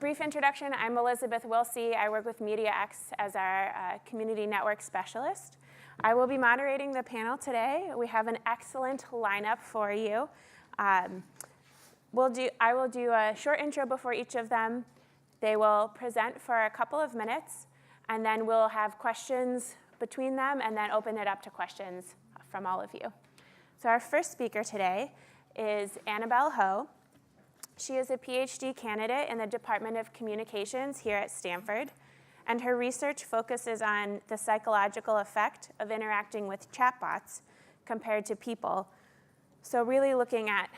Brief introduction, I'm Elizabeth Wilsey. I work with MediaX as our community network specialist. I will be moderating the panel today. We have an excellent lineup for you. I will do a short intro before each of them. They will present for a couple of minutes, and then we'll have questions between them and then open it up to questions from all of you. So our first speaker today is Annabelle Ho. She is a PhD candidate in the Department of Communications here at Stanford, and her research focuses on the psychological effect of interacting with chatbots compared to people. So really looking at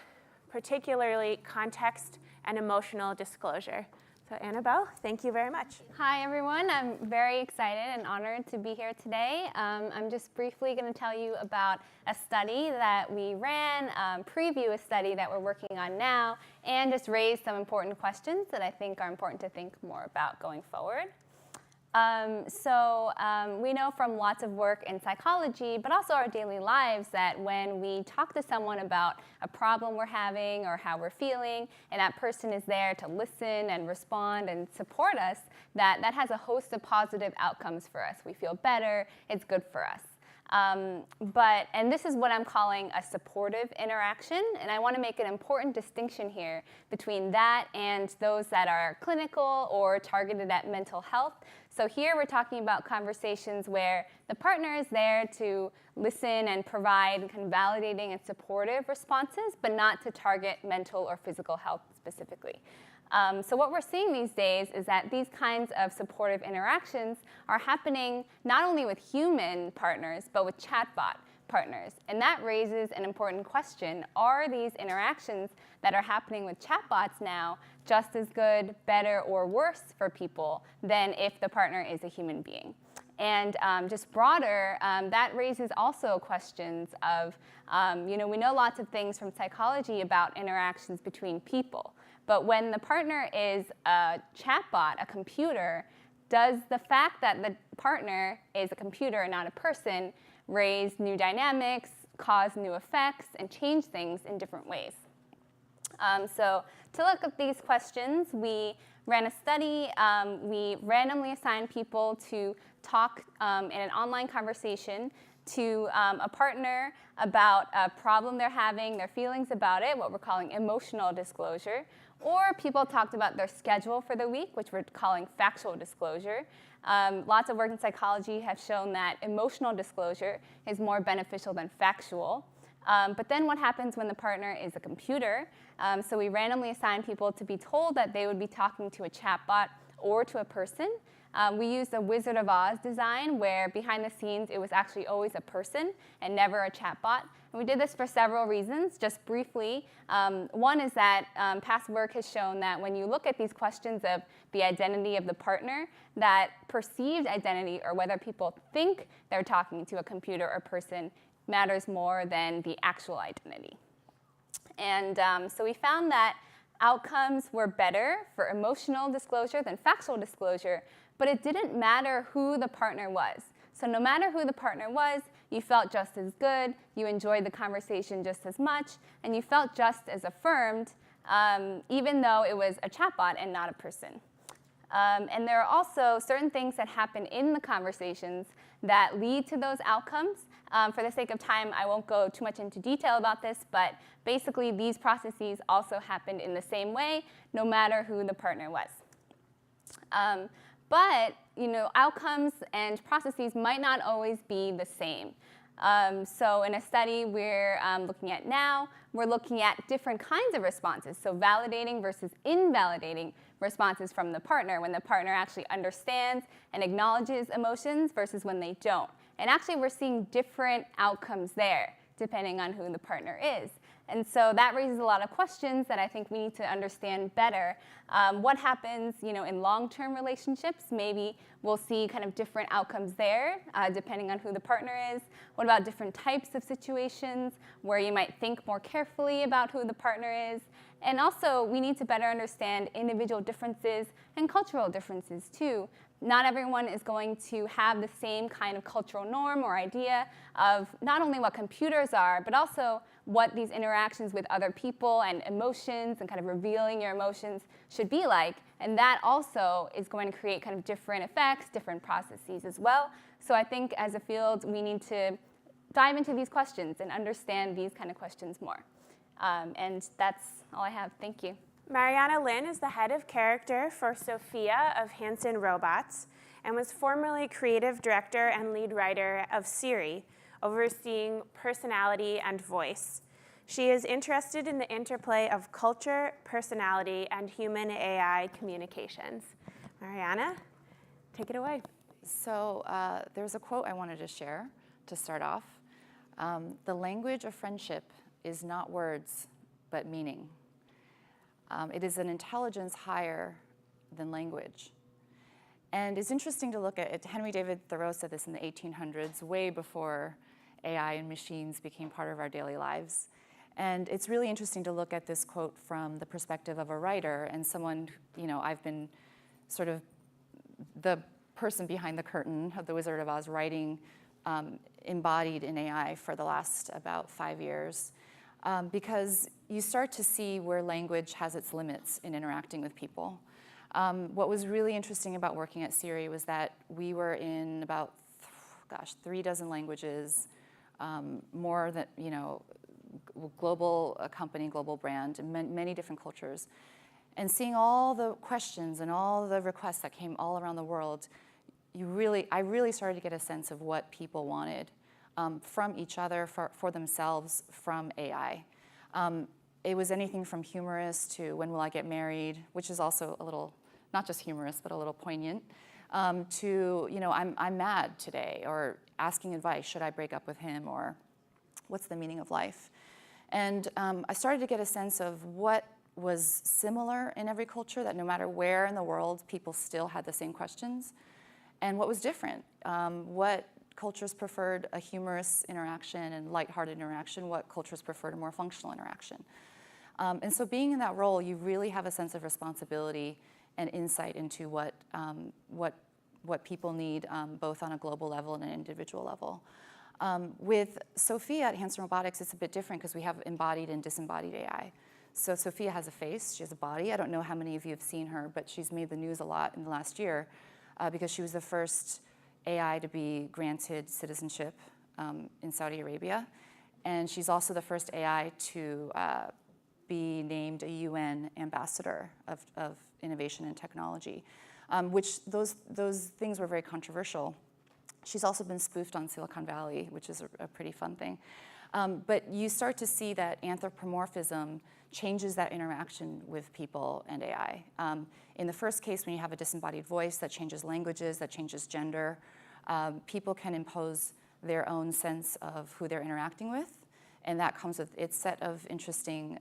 particularly context and emotional disclosure. So Annabelle, thank you very much. Hi, everyone. I'm very excited and honored to be here today. I'm just briefly going to tell you about a study that we ran, Previuos Study that we're working on now, and just raise some important questions that I think are important to think more about going forward. We know from lots of work in psychology, but also our daily lives, that when we talk to someone about a problem we're having or how we're feeling, and that person is there to listen and respond and support us, that has a host of positive outcomes for us. We feel better. It's good for us. And this is what I'm calling a supportive interaction, and I want to make an important distinction here between that and those that are clinical or targeted at mental health. So here we're talking about conversations where the partner is there to listen and provide kind of validating and supportive responses, but not to target mental or physical health specifically. So what we're seeing these days is that these kinds of supportive interactions are happening not only with human partners, but with chatbot partners. And that raises an important question. Are these interactions that are happening with chatbots now just as good, better, or worse for people than if the partner is a human being? And just broader, that raises also questions of, we know lots of things from psychology about interactions between people. But when the partner is a chatbot, a computer, does the fact that the partner is a computer and not a person raise new dynamics, cause new effects, and change things in different ways? So to look at these questions, we ran a study. We randomly assigned people to talk in an online conversation to a partner about a problem they're having, their feelings about it, what we're calling emotional disclosure. Or people talked about their schedule for the week, which we're calling factual disclosure. Lots of work in psychology have shown that emotional disclosure is more beneficial than factual. But then what happens when the partner is a computer? So we randomly assigned people to be told that they would be talking to a chatbot or to a person. We used a Wizard of Oz design where behind the scenes it was actually always a person and never a chatbot. And we did this for several reasons, just briefly. One is that past work has shown that when you look at these questions of the identity of the partner, that perceived identity, or whether people think they're talking to a computer or person, matters more than the actual identity. And so we found that outcomes were better for emotional disclosure than factual disclosure, but it didn't matter who the partner was. So no matter who the partner was, you felt just as good, you enjoyed the conversation just as much, and you felt just as affirmed, even though it was a chatbot and not a person. And there are also certain things that happen in the conversations that lead to those outcomes. For the sake of time, I won't go too much into detail about this, but basically these processes also happened in the same way, no matter who the partner was. But outcomes and processes might not always be the same. So in a study we're looking at now, we're looking at different kinds of responses, so validating versus invalidating responses from the partner, when the partner actually understands and acknowledges emotions versus when they don't. And actually we're seeing different outcomes there, depending on who the partner is. And so that raises a lot of questions that I think we need to understand better. What happens, in long-term relationships? Maybe we'll see kind of different outcomes there, depending on who the partner is. What about different types of situations where you might think more carefully about who the partner is? And also, we need to better understand individual differences and cultural differences, too. Not everyone is going to have the same kind of cultural norm or idea of not only what computers are, but also what these interactions with other people and emotions and kind of revealing your emotions should be like. And that also is going to create kind of different effects, different processes as well. So I think as a field, we need to dive into these questions and understand these kind of questions more. And that's all I have. Thank you. Mariana Lin is the head of character for Sophia of Hanson Robotics and was formerly creative director and lead writer of Siri, overseeing personality and voice. She is interested in the interplay of culture, personality, and human-AI communications. Mariana, take it away. So there's a quote I wanted to share to start off. The language of friendship is not words, but meaning. It is an intelligence higher than language. And it's interesting to look at it. Henry David Thoreau said this in the 1800s, way before AI and machines became part of our daily lives. And it's really interesting to look at this quote from the perspective of a writer and someone, I've been sort of the person behind the curtain of The Wizard of Oz writing embodied in AI for the last about 5 years. Because you start to see where language has its limits in interacting with people. What was really interesting about working at Siri was that we were in about, 3 dozen languages, more than, global company, global brand, and many different cultures. And seeing all the questions and all the requests that came all around the world, I really started to get a sense of what people wanted from each other, for themselves, from AI. It was anything from humorous to when will I get married, which is also a little, not just humorous, but a little poignant, to, I'm mad today, or asking advice, should I break up with him, or what's the meaning of life? And I started to get a sense of what was similar in every culture, that no matter where in the world, people still had the same questions, and what was different. What cultures preferred a humorous interaction and lighthearted interaction, what cultures preferred a more functional interaction. And so being in that role, you really have a sense of responsibility and insight into what people need, both on a global level and an individual level. With Sophia at Hanson Robotics, it's a bit different because we have embodied and disembodied AI. So Sophia has a face, she has a body. I don't know how many of you have seen her, but she's made the news a lot in the last year because she was the first AI to be granted citizenship in Saudi Arabia. And she's also the first AI to be named a UN ambassador of innovation and technology, which those things were very controversial. She's also been spoofed on Silicon Valley, which is a pretty fun thing. But you start to see that anthropomorphism changes that interaction with people and AI. In the first case, when you have a disembodied voice, that changes languages, that changes gender. People can impose their own sense of who they're interacting with, and that comes with its set of interesting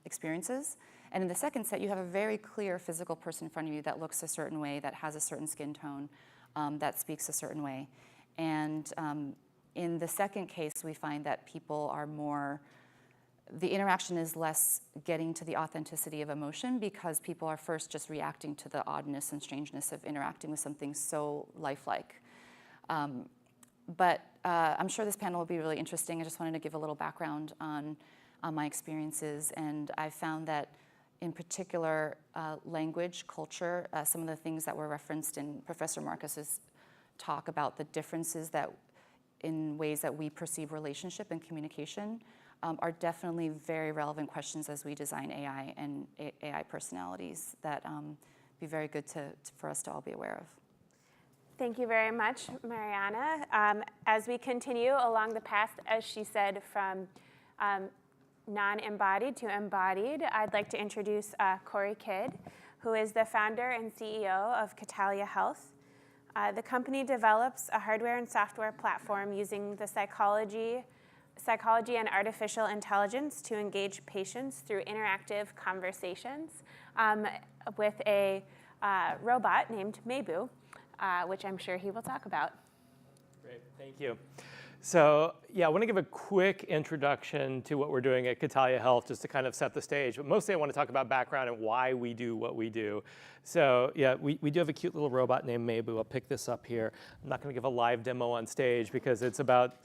experiences. And in the second set, you have a very clear physical person in front of you that looks a certain way, that has a certain skin tone, that speaks a certain way. And in the second case, we find that people are more, the interaction is less getting to the authenticity of emotion because people are first just reacting to the oddness and strangeness of interacting with something so lifelike. But I'm sure this panel will be really interesting. I just wanted to give a little background on my experiences, and I found that in particular, language, culture, some of the things that were referenced in Professor Marcus's talk about the differences that in ways that we perceive relationship and communication are definitely very relevant questions as we design AI and AI personalities that be very good for us to all be aware of. Thank you very much, Mariana. As we continue along the path, as she said, from non-embodied to embodied, I'd like to introduce Cory Kidd, who is the founder and CEO of Catelleya Health. The company develops a hardware and software platform using the psychology and artificial intelligence to engage patients through interactive conversations with a robot named Mebu, which I'm sure he will talk about. Great, thank you. So yeah, I want to give a quick introduction to what we're doing at Catelleya Health, just to kind of set the stage. But mostly I want to talk about background and why we do what we do. So yeah, we do have a cute little robot named Maybu. I'll pick this up here. I'm not going to give a live demo on stage because it's about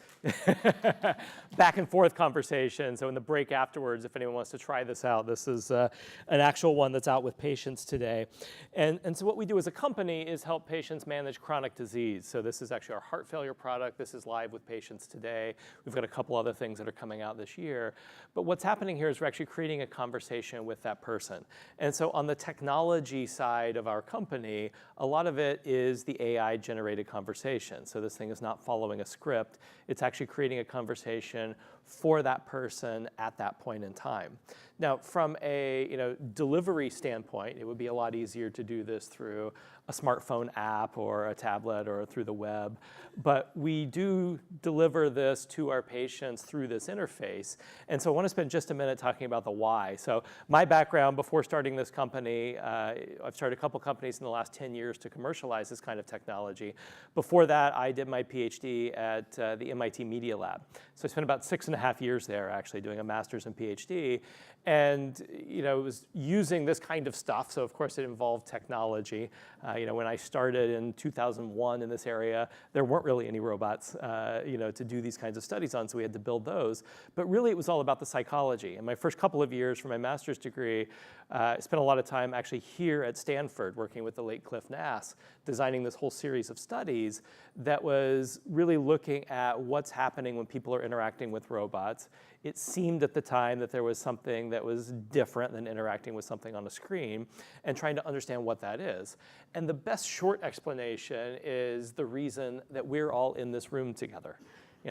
back and forth conversation. So in the break afterwards, if anyone wants to try this out, this is an actual one that's out with patients today. And so what we do as a company is help patients manage chronic disease. So this is actually our heart failure product. This is live with patients today. We've got a couple other things that are coming out this year. But what's happening here is we're actually creating a conversation with that person. And so on the technology side of our company, a lot of it is the AI-generated conversation. So this thing is not following a script. It's actually creating a conversation for that person at that point in time. Now, from a delivery standpoint, it would be a lot easier to do this through a smartphone app or a tablet or through the web. But we do deliver this to our patients through this interface. And so I want to spend just a minute talking about the why. So my background before starting this company, I've started a couple companies in the last 10 years to commercialize this kind of technology. Before that, I did my PhD at the MIT Media Lab. So I spent about 6.5 years there actually doing a master's and PhD. And it was using this kind of stuff. So of course it involved technology. When I started in 2001 in this area, there weren't really any robots, to do these kinds of studies on. So we had to build those. But really, it was all about the psychology. In my first couple of years for my master's degree, I spent a lot of time actually here at Stanford working with the late Cliff Nass, designing this whole series of studies that was really looking at what's happening when people are interacting with robots. It seemed at the time that there was something that was different than interacting with something on a screen, and trying to understand what that is. And the best short explanation is the reason that we're all in this room together.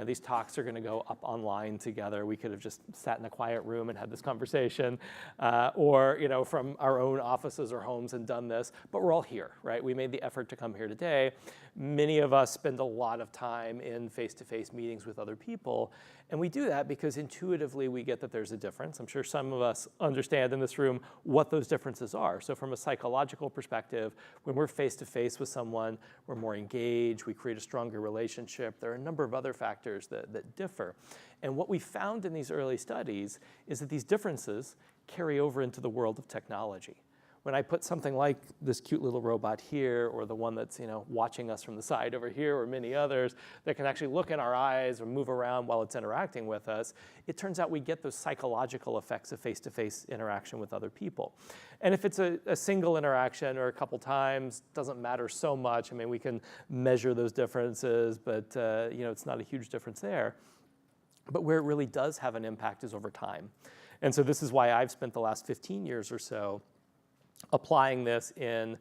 These talks are going to go up online together. We could have just sat in a quiet room and had this conversation, or from our own offices or homes and done this. But we're all here, right? We made the effort to come here today. Many of us spend a lot of time in face-to-face meetings with other people. And we do that because intuitively we get that there's a difference. I'm sure some of us understand in this room what those differences are. So from a psychological perspective, when we're face-to-face with someone, we're more engaged, we create a stronger relationship. There are a number of other factors that differ. And what we found in these early studies is that these differences carry over into the world of technology. When I put something like this cute little robot here, or the one that's watching us from the side over here, or many others that can actually look in our eyes or move around while it's interacting with us, it turns out we get those psychological effects of face-to-face interaction with other people. And if it's a single interaction or a couple times, doesn't matter so much. I mean, we can measure those differences, but it's not a huge difference there. But where it really does have an impact is over time. And so this is why I've spent the last 15 years or so applying this in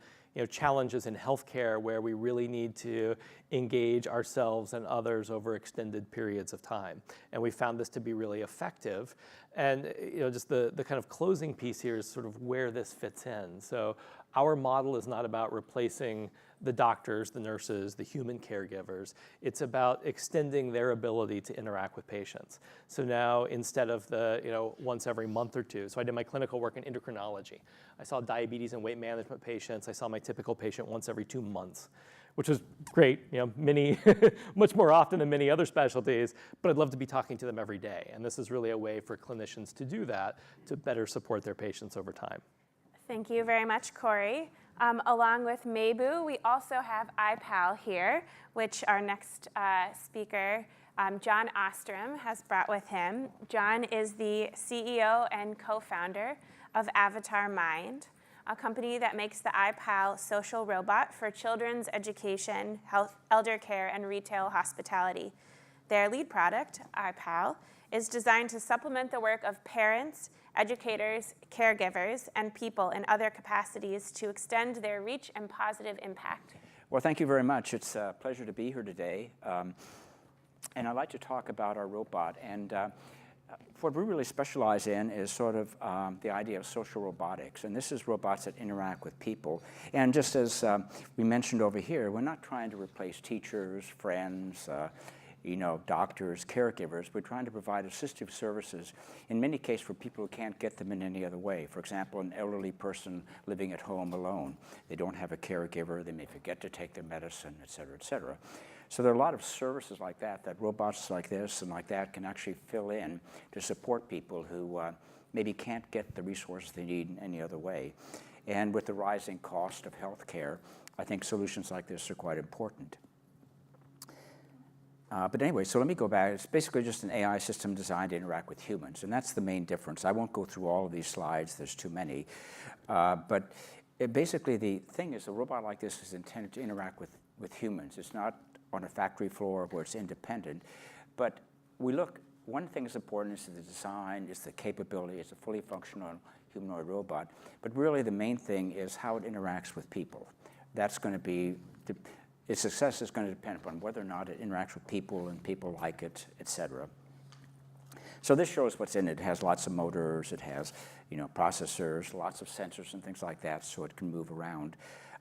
challenges in healthcare where we really need to engage ourselves and others over extended periods of time. And we found this to be really effective. And just the kind of closing piece here is sort of where this fits in. So our model is not about replacing the doctors, the nurses, the human caregivers. It's about extending their ability to interact with patients. So now instead of the once every month or two, so I did my clinical work in endocrinology. I saw diabetes and weight management patients. I saw my typical patient once every 2 months, which was great, much more often than many other specialties, but I'd love to be talking to them every day. And this is really a way for clinicians to do that, to better support their patients over time. Thank you very much, Cory. Along with Maybu, we also have iPal here, which our next speaker, John Ostrem, has brought with him. John is the CEO and co-founder of AvatarMind, a company that makes the iPal social robot for children's education, health, elder care, and retail hospitality. Their lead product, iPal, is designed to supplement the work of parents, educators, caregivers, and people in other capacities to extend their reach and positive impact. Well, thank you very much. It's a pleasure to be here today. And I'd like to talk about our robot. And what we really specialize in is sort of the idea of social robotics. And this is robots that interact with people. And just as we mentioned over here, we're not trying to replace teachers, friends, doctors, caregivers. We're trying to provide assistive services, in many cases for people who can't get them in any other way. For example, an elderly person living at home alone. They don't have a caregiver. They may forget to take their medicine, et cetera, et cetera. So there are a lot of services like that robots like this and like that can actually fill in to support people who maybe can't get the resources they need in any other way. And with the rising cost of healthcare, I think solutions like this are quite important. But anyway, so let me go back. It's basically just an AI system designed to interact with humans, and that's the main difference. I won't go through all of these slides. There's too many. But basically, the thing is, a robot like this is intended to interact with humans. It's not on a factory floor where it's independent. But one thing that's important is the design, is the capability. It's a fully functional humanoid robot. But really, the main thing is how it interacts with people. That's going to be, its success is going to depend upon whether or not it interacts with people and people like it, et cetera. So this shows what's in it. It has lots of motors. It has, processors, lots of sensors and things like that, so it can move around.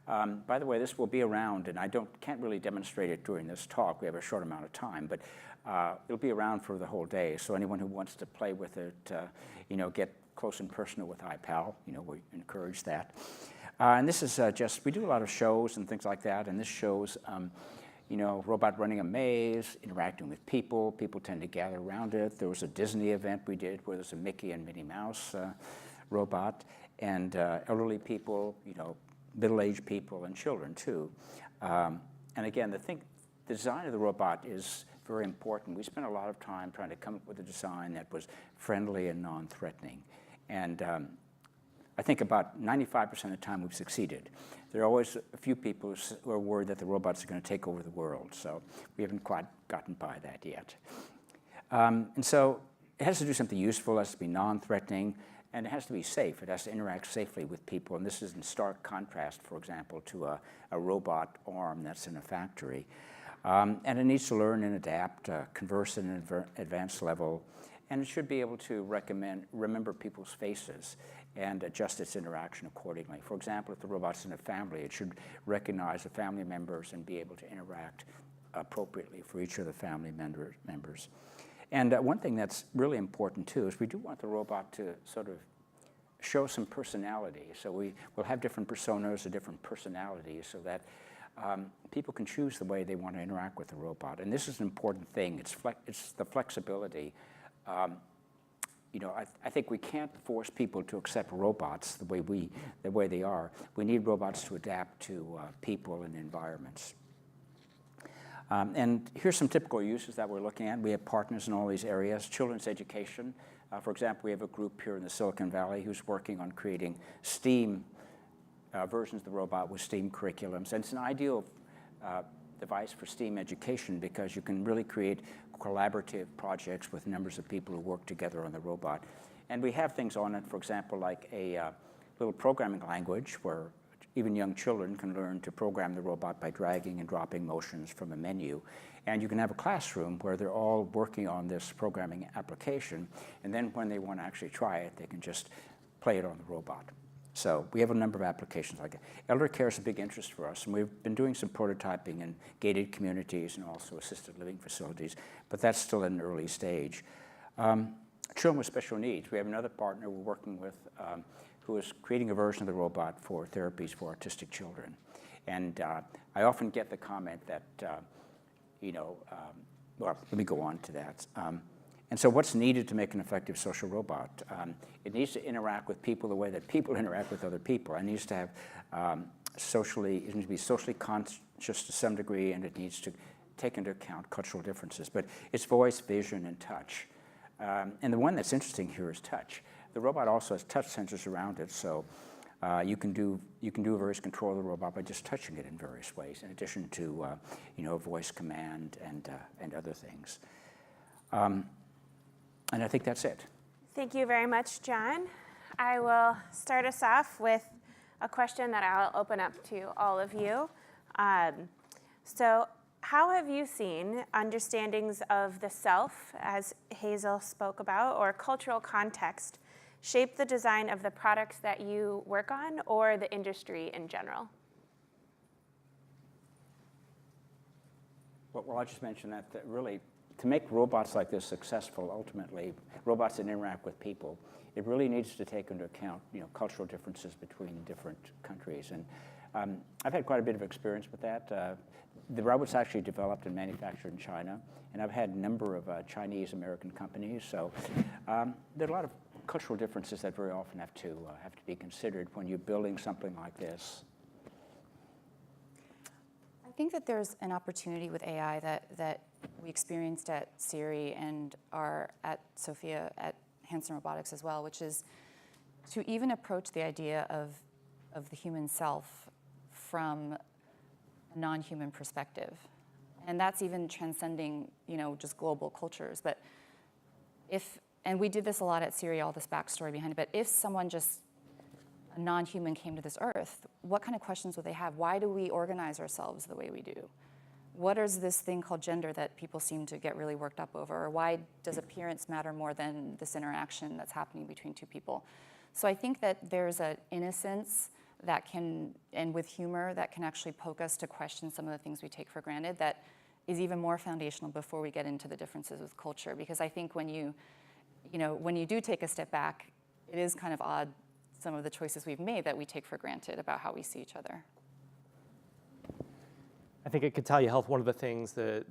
By the way, this will be around, and I can't really demonstrate it during this talk. We have a short amount of time, but it'll be around for the whole day. So anyone who wants to play with it, get close and personal with iPal, we encourage that. And this is we do a lot of shows and things like that, and this shows, robot running a maze, interacting with people. People tend to gather around it. There was a Disney event we did where there's a Mickey and Minnie Mouse robot, and elderly people, middle-aged people, and children too. And again, the design of the robot is very important. We spent a lot of time trying to come up with a design that was friendly and non-threatening. And I think about 95% of the time we've succeeded. There are always a few people who are worried that the robots are going to take over the world, so we haven't quite gotten by that yet. And so it has to do something useful, it has to be non-threatening, and it has to be safe. It has to interact safely with people, and this is in stark contrast, for example, to a robot arm that's in a factory. And it needs to learn and adapt, converse at an advanced level, and it should be able to remember people's faces and adjust its interaction accordingly. For example, if the robot's in a family, it should recognize the family members and be able to interact appropriately for each of the family members. And one thing that's really important too is we do want the robot to sort of show some personality. So we will have different personas or different personalities so that people can choose the way they want to interact with the robot. And this is an important thing. It's the flexibility. I think we can't force people to accept robots the way they are. We need robots to adapt to people and environments. And here's some typical uses that we're looking at. We have partners in all these areas. Children's education. For example, we have a group here in the Silicon Valley who's working on creating STEAM versions of the robot with STEAM curriculums. And it's an ideal device for STEAM education because you can really create collaborative projects with numbers of people who work together on the robot. And we have things on it, for example, like a little programming language where even young children can learn to program the robot by dragging and dropping motions from a menu. And you can have a classroom where they're all working on this programming application, and then when they want to actually try it, they can just play it on the robot. So we have a number of applications like that. Elder care is a big interest for us, and we've been doing some prototyping in gated communities and also assisted living facilities, but that's still in an early stage. Children with special needs. We have another partner we're working with who is creating a version of the robot for therapies for autistic children. And I often get the comment that, well, let me go on to that. And so what's needed to make an effective social robot? It needs to interact with people the way that people interact with other people. It needs to have it needs to be socially conscious to some degree, and it needs to take into account cultural differences. But it's voice, vision, and touch. And the one that's interesting here is touch. The robot also has touch sensors around it, so you can do various control of the robot by just touching it in various ways, in addition to voice command and other things. And I think that's it. Thank you very much, John. I will start us off with a question that I'll open up to all of you. So how have you seen understandings of the self, as Hazel spoke about, or cultural context shape the design of the products that you work on or the industry in general? Well, I just mentioned that really, to make robots like this successful, ultimately, robots that interact with people, it really needs to take into account, cultural differences between different countries. And I've had quite a bit of experience with that. The robot's actually developed and manufactured in China, and I've had a number of Chinese-American companies, so there are a lot of cultural differences that very often have to be considered when you're building something like this. I think that there's an opportunity with AI that we experienced at Siri and are at Sophia at Hanson Robotics as well, which is to even approach the idea of the human self from a non-human perspective. And that's even transcending, just global cultures. But and we did this a lot at Siri, all this backstory behind it, but if someone just, a non-human came to this earth, what kind of questions would they have? Why do we organize ourselves the way we do? What is this thing called gender that people seem to get really worked up over? Or why does appearance matter more than this interaction that's happening between two people? So I think that there's an innocence that can, and with humor, that can actually poke us to question some of the things we take for granted that is even more foundational before we get into the differences with culture. Because I think when you do take a step back, it is kind of odd, some of the choices we've made that we take for granted about how we see each other. I think at Catelleya Health, one of the things that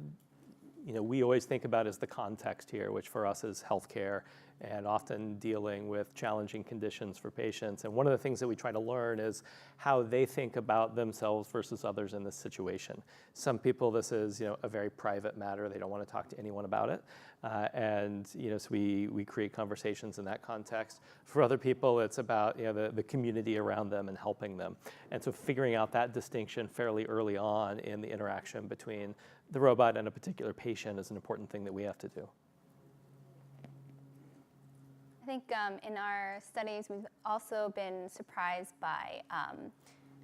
we always think about is the context here, which for us is healthcare and often dealing with challenging conditions for patients. And one of the things that we try to learn is how they think about themselves versus others in this situation. Some people, this is a very private matter. They don't want to talk to anyone about it. So we create conversations in that context. For other people, it's about the community around them and helping them. And so figuring out that distinction fairly early on in the interaction between the robot and a particular patient is an important thing that we have to do. I think in our studies, we've also been surprised by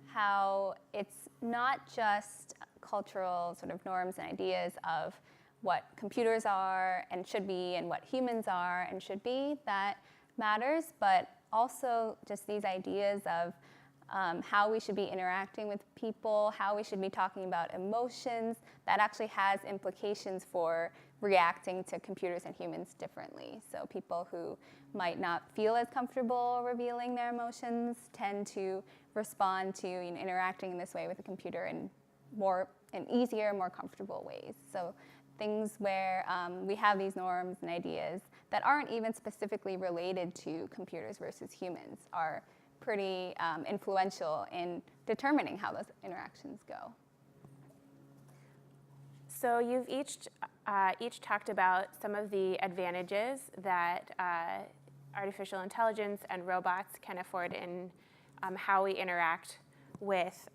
how it's not just cultural sort of norms and ideas of what computers are and should be and what humans are and should be that matters, but also just these ideas of how we should be interacting with people, how we should be talking about emotions, that actually has implications for reacting to computers and humans differently. So people who might not feel as comfortable revealing their emotions tend to respond to interacting in this way with a computer in easier, more comfortable ways. So things where we have these norms and ideas that aren't even specifically related to computers versus humans are pretty influential in determining how those interactions go. So you've each talked about some of the advantages that artificial intelligence and robots can afford in how we interact with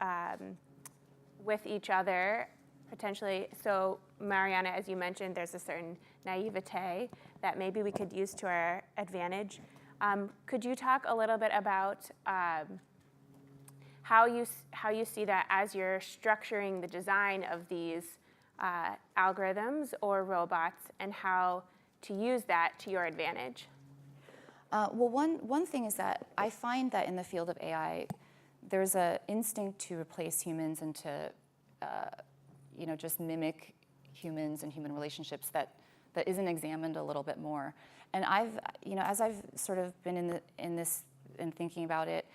each other, potentially. So Mariana, as you mentioned, there's a certain naivete that maybe we could use to our advantage. Could you talk a little bit about how you see that as you're structuring the design of these algorithms or robots, and how to use that to your advantage? Well, one thing is that I find that in the field of AI, there's an instinct to replace humans and to just mimic humans and human relationships that isn't examined a little bit more. And as I've sort of been in this and thinking about it,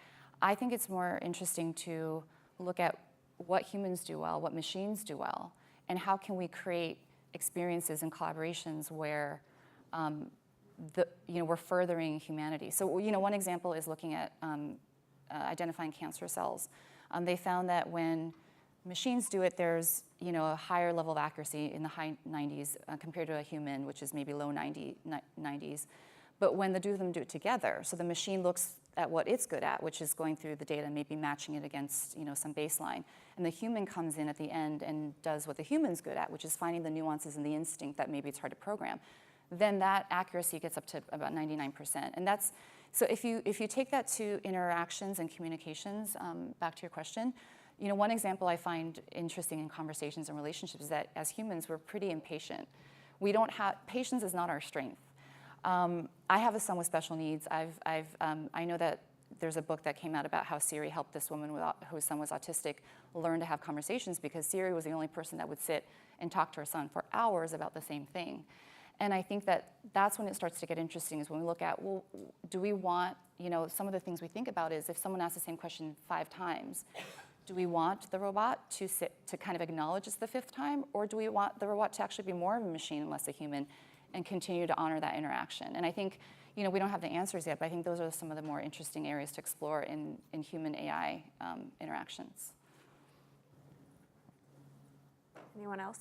I think it's more interesting to look at what humans do well, what machines do well, and how can we create experiences and collaborations where we're furthering humanity. So one example is looking at identifying cancer cells. They found that when machines do it, there's a higher level of accuracy in the high 90s compared to a human, which is maybe low 90s. But when the two of them do it together, so the machine looks at what it's good at, which is going through the data and maybe matching it against some baseline, and the human comes in at the end and does what the human's good at, which is finding the nuances and the instinct that maybe it's hard to program, then that accuracy gets up to about 99%. And so if you take that to interactions and communications, back to your question, one example I find interesting in conversations and relationships is that as humans, we're pretty impatient. Patience is not our strength. I have a son with special needs. I know that there's a book that came out about how Siri helped this woman whose son was autistic learn to have conversations because Siri was the only person that would sit and talk to her son for hours about the same thing. And I think that's when it starts to get interesting, is when we look at, well, do we want, some of the things we think about is if someone asks the same question 5 times, Do we want the robot to kind of acknowledge it's the fifth time, or do we want the robot to actually be more of a machine and less a human and continue to honor that interaction? And I think, we don't have the answers yet, but I think those are some of the more interesting areas to explore in human AI interactions. Anyone else?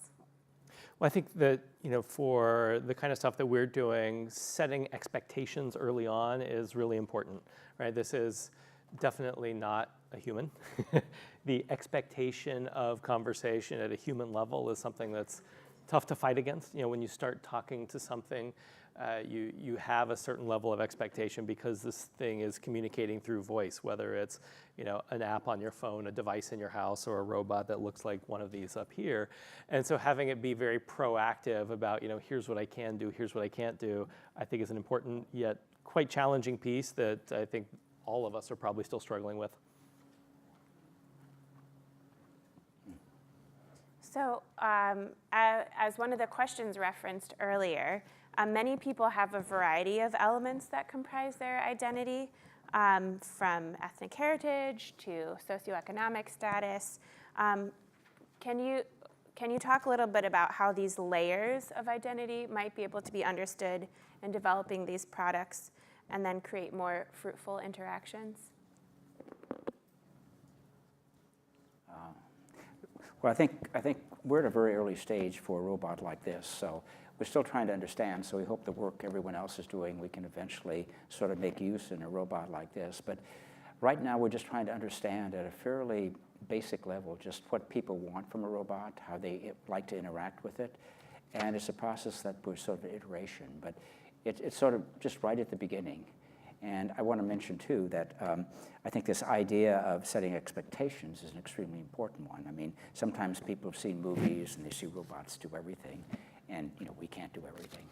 Well, I think that, for the kind of stuff that we're doing, setting expectations early on is really important, right? This is definitely not a human. The expectation of conversation at a human level is something that's tough to fight against. When you start talking to something, you have a certain level of expectation because this thing is communicating through voice, whether it's an app on your phone, a device in your house, or a robot that looks like one of these up here. And so having it be very proactive about, here's what I can do, here's what I can't do, I think is an important yet quite challenging piece that I think all of us are probably still struggling with. So as one of the questions referenced earlier, many people have a variety of elements that comprise their identity, from ethnic heritage to socioeconomic status. Can you talk a little bit about how these layers of identity might be able to be understood in developing these products and then create more fruitful interactions? Well, I think we're at a very early stage for a robot like this, so we're still trying to understand, so we hope the work everyone else is doing, we can eventually sort of make use in a robot like this. But right now, we're just trying to understand at a fairly basic level just what people want from a robot, how they like to interact with it. And it's a process that we're sort of an iteration, but it's sort of just right at the beginning. And I want to mention, too, that I think this idea of setting expectations is an extremely important one. I mean, sometimes people have seen movies and they see robots do everything, and we can't do everything.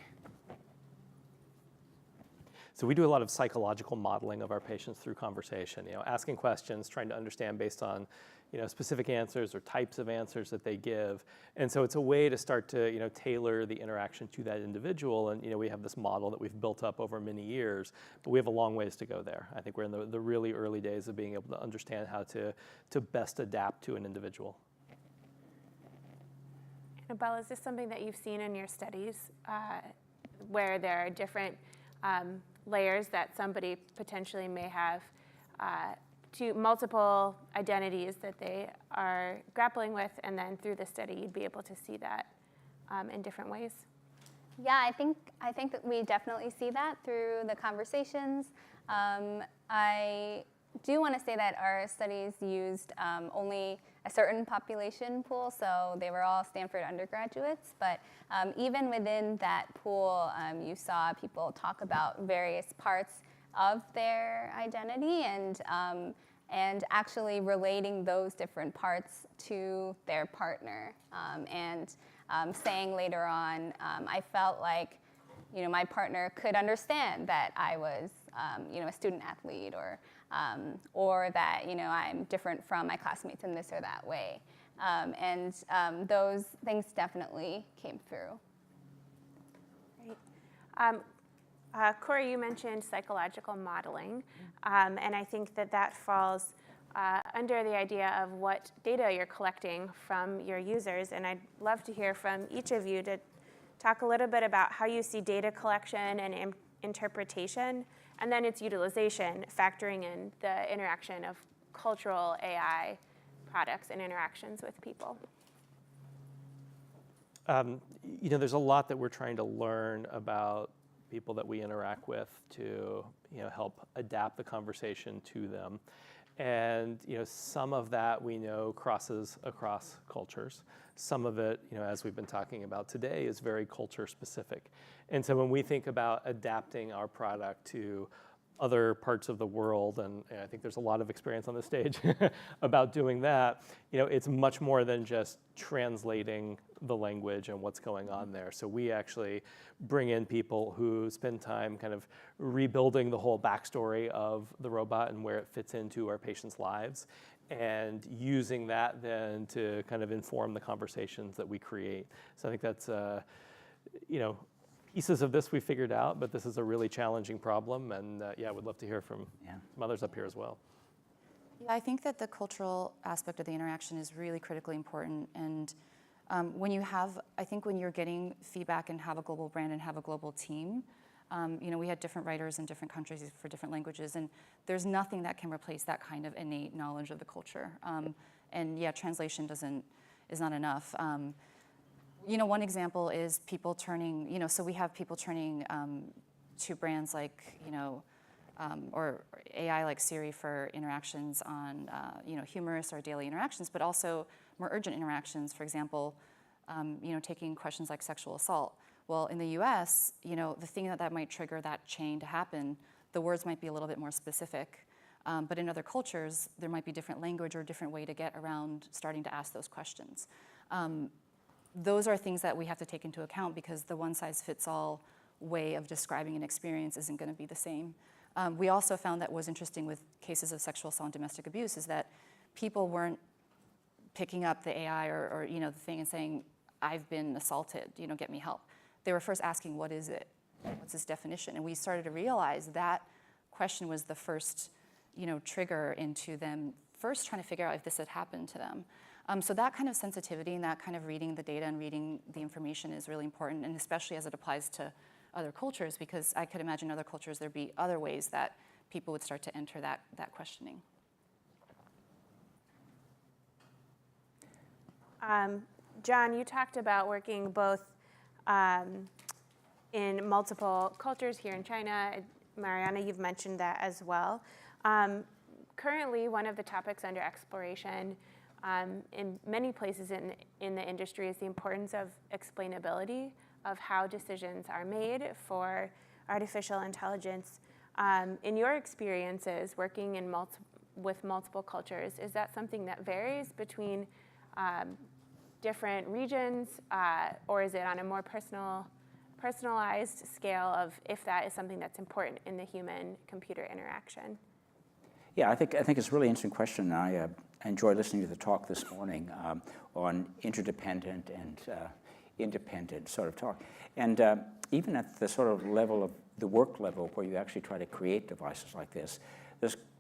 So we do a lot of psychological modeling of our patients through conversation, asking questions, trying to understand based on specific answers or types of answers that they give. And so it's a way to start to tailor the interaction to that individual. And we have this model that we've built up over many years, but we have a long ways to go there. I think we're in the really early days of being able to understand how to best adapt to an individual. Annabelle, is this something that you've seen in your studies where there are different layers that somebody potentially may have to multiple identities that they are grappling with, and then through the study you'd be able to see that in different ways? Yeah, I think that we definitely see that through the conversations. I do want to say that our studies used only a certain population pool, so they were all Stanford undergraduates, but even within that pool, you saw people talk about various parts of their identity and actually relating those different parts to their partner. And saying later on, I felt like my partner could understand that I was a student athlete, or that I'm different from my classmates in this or that way. And those things definitely came through. Great. Cory, you mentioned psychological modeling, and I think that falls under the idea of what data you're collecting from your users. And I'd love to hear from each of you to talk a little bit about how you see data collection and interpretation, and then its utilization, factoring in the interaction of cultural AI products and interactions with people. There's a lot that we're trying to learn about people that we interact with to help adapt the conversation to them. And some of that we know crosses across cultures. Some of it, as we've been talking about today, is very culture specific. And so when we think about adapting our product to other parts of the world, and I think there's a lot of experience on this stage about doing that, it's much more than just translating the language and what's going on there. So we actually bring in people who spend time kind of rebuilding the whole backstory of the robot and where it fits into our patients' lives, and using that then to kind of inform the conversations that we create. So I think that's, pieces of this we figured out, but this is a really challenging problem, and yeah, we'd love to hear from some others up here as well. Yeah, I think that the cultural aspect of the interaction is really critically important. And when you have, I think when you're getting feedback and have a global brand and have a global team, we had different writers in different countries for different languages, and there's nothing that can replace that kind of innate knowledge of the culture. And yeah, translation is not enough. One example is people turning, so we have people turning to brands like, or AI like Siri for interactions on, humorous or daily interactions, but also more urgent interactions. For example, taking questions like sexual assault. Well, in the US, the thing that might trigger that chain to happen, the words might be a little bit more specific. But in other cultures, there might be different language or different way to get around starting to ask those questions. Those are things that we have to take into account because the one-size-fits-all way of describing an experience isn't going to be the same. We also found that was interesting with cases of sexual assault and domestic abuse is that people weren't picking up the AI or the thing and saying, I've been assaulted, get me help. They were first asking, what is it? What's this definition? And we started to realize that question was the first, trigger into them first trying to figure out if this had happened to them. So that kind of sensitivity and that kind of reading the data and reading the information is really important, and especially as it applies to other cultures, because I could imagine other cultures there'd be other ways that people would start to enter that questioning. John, you talked about working both in multiple cultures here in China. Mariana, you've mentioned that as well. Currently, one of the topics under exploration in many places in the industry is the importance of explainability of how decisions are made for artificial intelligence. In your experiences working with multiple cultures, is that something that varies between different regions, or is it on a more personalized scale of if that is something that's important in the human-computer interaction? Yeah, I think it's a really interesting question. I enjoyed listening to the talk this morning on interdependent and independent sort of talk. And even at the sort of level of the work level where you actually try to create devices like this,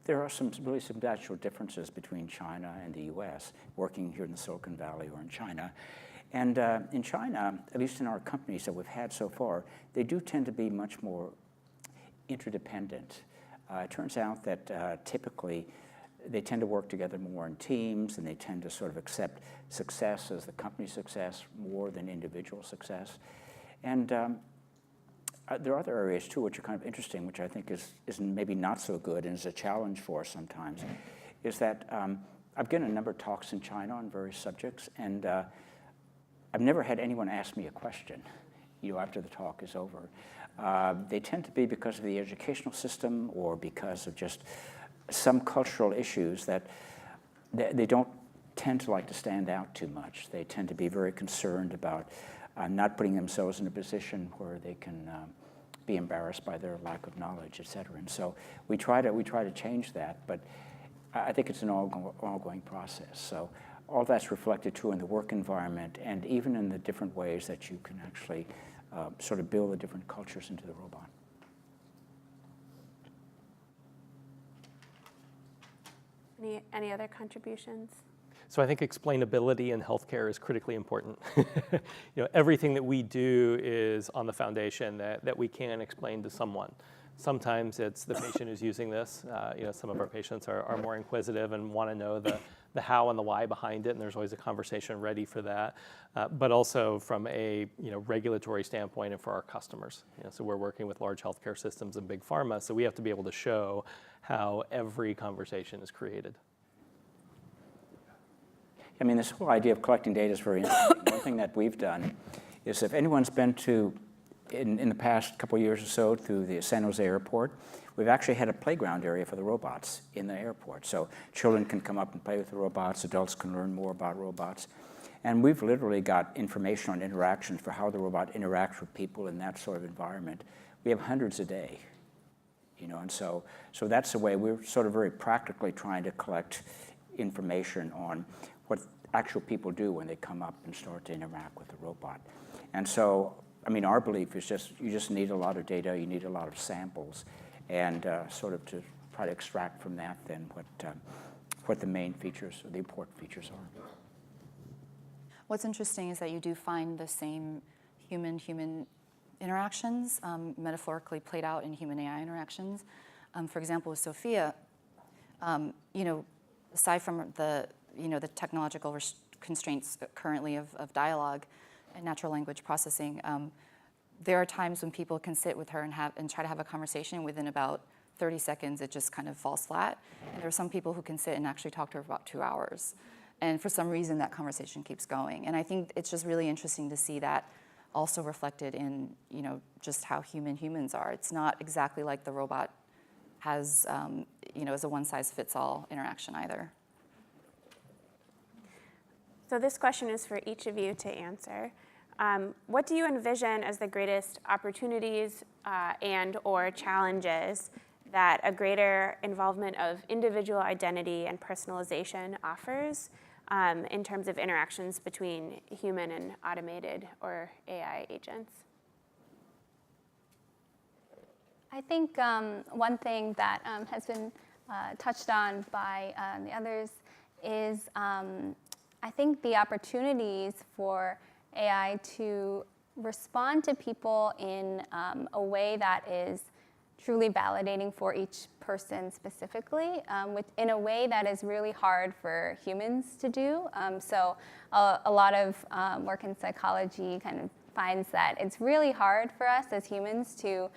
there are some really substantial differences between China and the US, working here in the Silicon Valley or in China. And in China, at least in our companies that we've had so far, they do tend to be much more interdependent. It turns out that typically they tend to work together more in teams, and they tend to sort of accept success as the company's success more than individual success. And there are other areas too which are kind of interesting, which I think is maybe not so good and is a challenge for us sometimes, is that I've given a number of talks in China on various subjects, and I've never had anyone ask me a question, after the talk is over. They tend to be because of the educational system or because of just some cultural issues that they don't tend to like to stand out too much. They tend to be very concerned about not putting themselves in a position where they can be embarrassed by their lack of knowledge, et cetera. And so we try to change that, but I think it's an ongoing process. So all that's reflected too in the work environment and even in the different ways that you can actually sort of build the different cultures into the robot. Any other contributions? So I think explainability in healthcare is critically important. Everything that we do is on the foundation that we can explain to someone. Sometimes it's the patient who's using this. Some of our patients are more inquisitive and want to know the how and the why behind it, and there's always a conversation ready for that. But also from a regulatory standpoint and for our customers. So we're working with large healthcare systems and big pharma, so we have to be able to show how every conversation is created. I mean, this whole idea of collecting data is very interesting. One thing that we've done is if anyone's been to, in the past couple of years or so, through the San Jose airport, we've actually had a playground area for the robots in the airport. So children can come up and play with the robots, adults can learn more about robots. And we've literally got information on interactions for how the robot interacts with people in that sort of environment. We have hundreds a day, and so that's the way we're sort of very practically trying to collect information on what actual people do when they come up and start to interact with the robot. And so, I mean, our belief is you just need a lot of data, you need a lot of samples, and sort of to try to extract from that then what the main features or the important features are. What's interesting is that you do find the same human-human interactions, metaphorically played out in human-AI interactions. For example, with Sophia, aside from the technological constraints currently of dialogue and natural language processing, there are times when people can sit with her and try to have a conversation. Within about 30 seconds, it just kind of falls flat. And there are some people who can sit and actually talk to her for about 2 hours. And for some reason, that conversation keeps going. And I think it's just really interesting to see that also reflected in, just how humans are. It's not exactly like the robot has, as a one-size-fits-all interaction either. So this question is for each of you to answer. What do you envision as the greatest opportunities and/or challenges that a greater involvement of individual identity and personalization offers in terms of interactions between human and automated or AI agents? I think one thing that has been touched on by the others is I think the opportunities for AI to respond to people in a way that is truly validating for each person specifically, in a way that is really hard for humans to do. So a lot of work in psychology kind of finds that it's really hard for us as humans to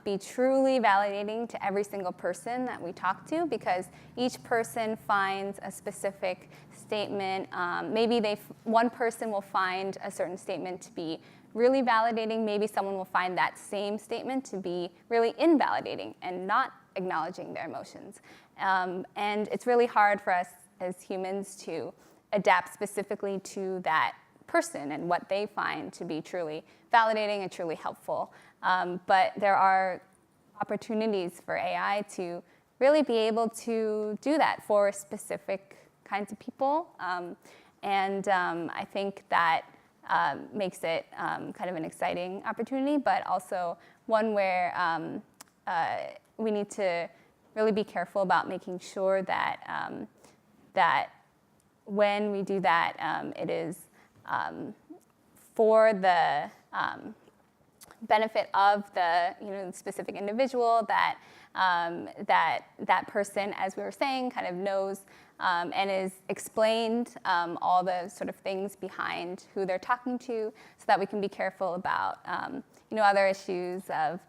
be truly validating to every single person that we talk to, because each person finds a specific statement. Maybe one person will find a certain statement to be really validating. Maybe someone will find that same statement to be really invalidating and not acknowledging their emotions. And it's really hard for us as humans to adapt specifically to that person and what they find to be truly validating and truly helpful. But there are opportunities for AI to really be able to do that for specific kinds of people. And I think that makes it kind of an exciting opportunity, but also one where we need to really be careful about making sure that that when we do that, it is for the benefit of the specific individual, that that person, as we were saying, kind of knows and is explained all the sort of things behind who they're talking to, so that we can be careful about other issues of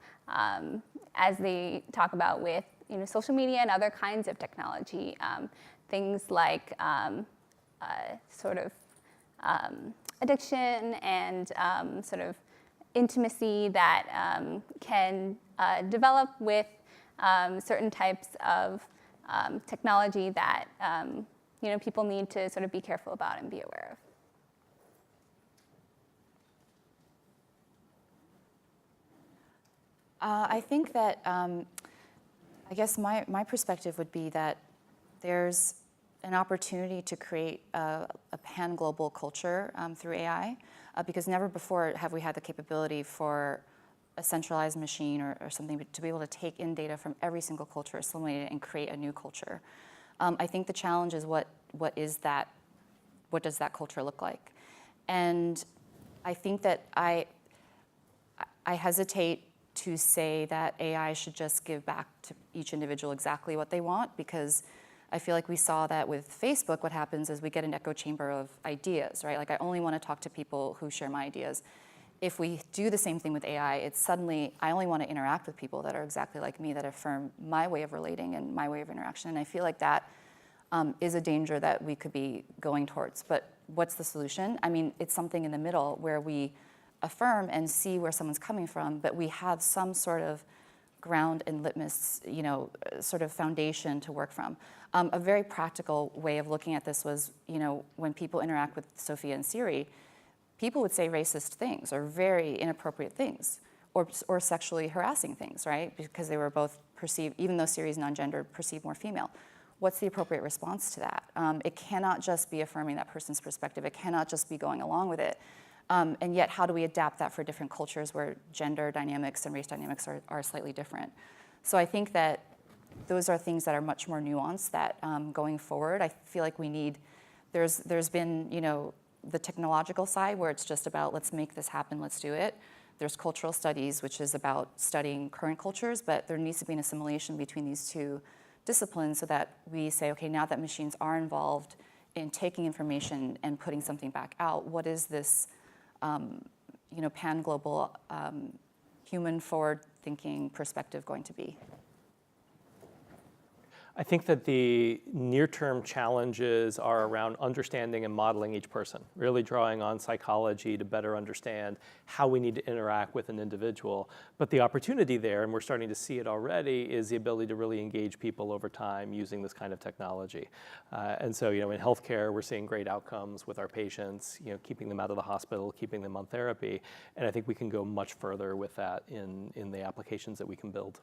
as they talk about with social media and other kinds of technology, things like sort of addiction and sort of intimacy that can develop with certain types of technology that people need to sort of be careful about and be aware of. I think that, I guess my perspective would be that there's an opportunity to create a pan-global culture through AI, because never before have we had the capability for a centralized machine or something to be able to take in data from every single culture, assimilate it, and create a new culture. I think the challenge is what is that? What does that culture look like? And I think that I hesitate to say that AI should just give back to each individual exactly what they want, because I feel like we saw that with Facebook. What happens is we get an echo chamber of ideas, right? Like, I only want to talk to people who share my ideas. If we do the same thing with AI, it's suddenly, I only want to interact with people that are exactly like me, that affirm my way of relating and my way of interaction. And I feel like that is a danger that we could be going towards. But what's the solution? I mean, it's something in the middle where we affirm and see where someone's coming from, but we have some sort of ground and litmus, sort of foundation to work from. A very practical way of looking at this was, when people interact with Sophia and Siri, people would say racist things or very inappropriate things, or sexually harassing things, right? Because they were both perceived, even though Siri's non-gendered, perceived more female. What's the appropriate response to that? It cannot just be affirming that person's perspective. It cannot just be going along with it. And yet, how do we adapt that for different cultures where gender dynamics and race dynamics are slightly different? So I think that those are things that are much more nuanced that going forward, I feel like we need, there's been, the technological side where it's just about let's make this happen, let's do it. There's cultural studies, which is about studying current cultures, but there needs to be an assimilation between these two disciplines so that we say, okay, now that machines are involved in taking information and putting something back out, what is this, pan-global, human forward-thinking perspective going to be? I think that the near-term challenges are around understanding and modeling each person, really drawing on psychology to better understand how we need to interact with an individual. But the opportunity there, and we're starting to see it already, is the ability to really engage people over time using this kind of technology. And so, in healthcare, we're seeing great outcomes with our patients, keeping them out of the hospital, keeping them on therapy. And I think we can go much further with that in the applications that we can build.